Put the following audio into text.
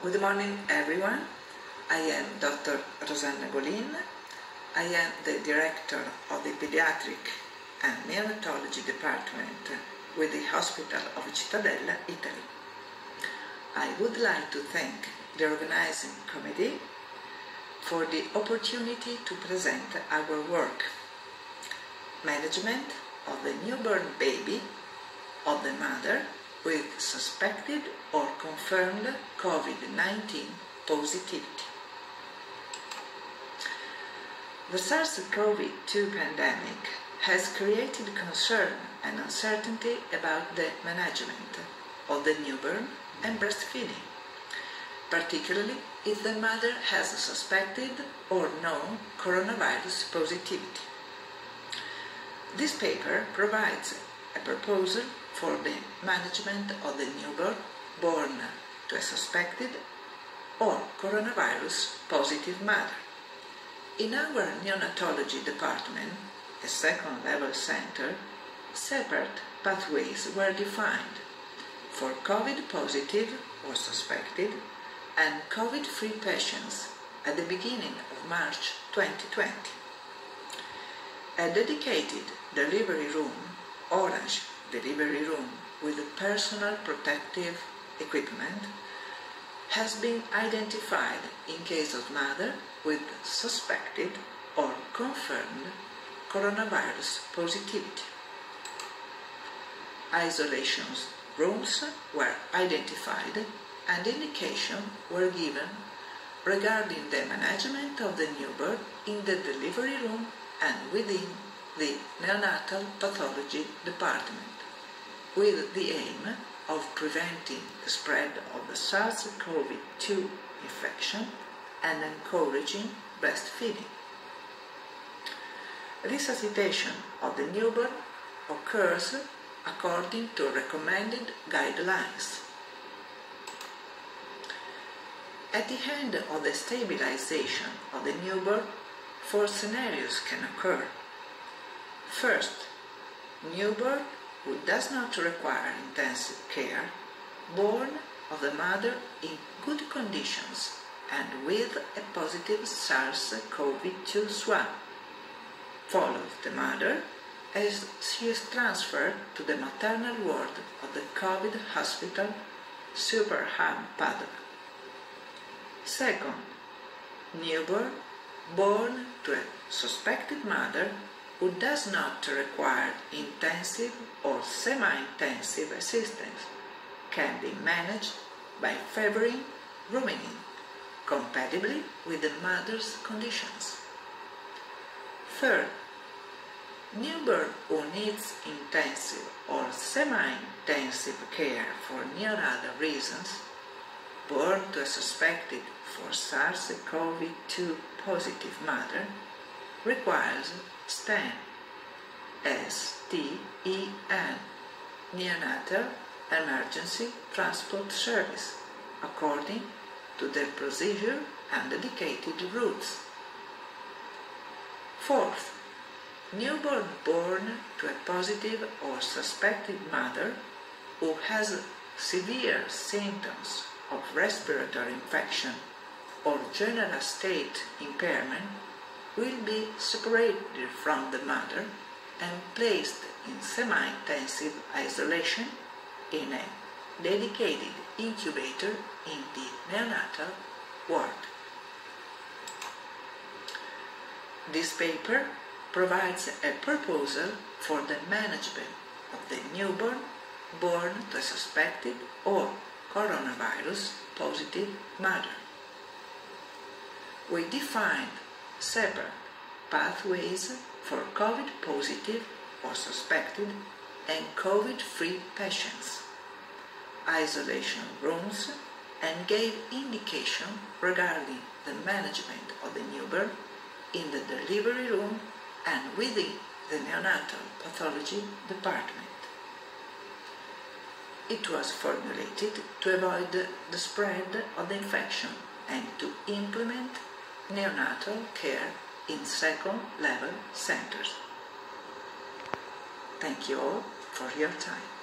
Good morning, everyone. I am Dr. Golin. I am the director of the Pediatric and Neonatology Department with the Hospital of Della, Italy. I would like to thank the organizing committee for the opportunity to present our work. Management of the newborn baby of the mother with suspected or confirmed COVID-19 positivity. The SARS-CoV-2 pandemic has created concern and uncertainty about the management of the newborn and breastfeeding, particularly if the mother has suspected or known coronavirus positivity. This paper provides a proposal for the management of the newborn born to a suspected or coronavirus positive mother. In our neonatology department, a second-level center, separate pathways were defined for COVID positive or suspected and COVID-free patients at the beginning of March 2020. A dedicated delivery room, orange delivery room with personal protective equipment, has been identified in case of mother with suspected or confirmed coronavirus positivity. Isolation rooms were identified and indications were given regarding the management of the newborn in the delivery room and within the neonatal pathology department, with the aim of preventing the spread of the SARS-CoV-2 infection and encouraging breastfeeding. Resuscitation of the newborn occurs according to recommended guidelines. At the end of the stabilization of the newborn, 4 scenarios can occur. First, newborn who does not require intensive care, born of the mother in good conditions and with a positive SARS-CoV-2 swab, follows the mother as she is transferred to the maternal ward of the COVID hospital Superham Padua. Second, newborn born to a suspected mother who does not require intensive or semi-intensive assistance can be managed by favoring rooming compatibly with the mother's conditions. Third, newborn who needs intensive or semi-intensive care for neonatal reasons, born to a suspected for SARS-CoV-2 positive mother, requires STEN, S-T-E-N, Neonatal Emergency Transport Service, according to their procedure and dedicated routes. Fourth, newborn born to a positive or suspected mother who has severe symptoms of respiratory infection or general state impairment will be separated from the mother and placed in semi-intensive isolation in a dedicated incubator in the neonatal ward. This paper provides a proposal for the management of the newborn born to a suspected or coronavirus positive mother. We defined separate pathways for COVID positive or suspected and COVID-free patients, isolation rooms, and gave indication regarding the management of the newborn in the delivery room and within the neonatal pathology department. It was formulated to avoid the spread of the infection and to implement neonatal care in second-level centers. Thank you all for your time.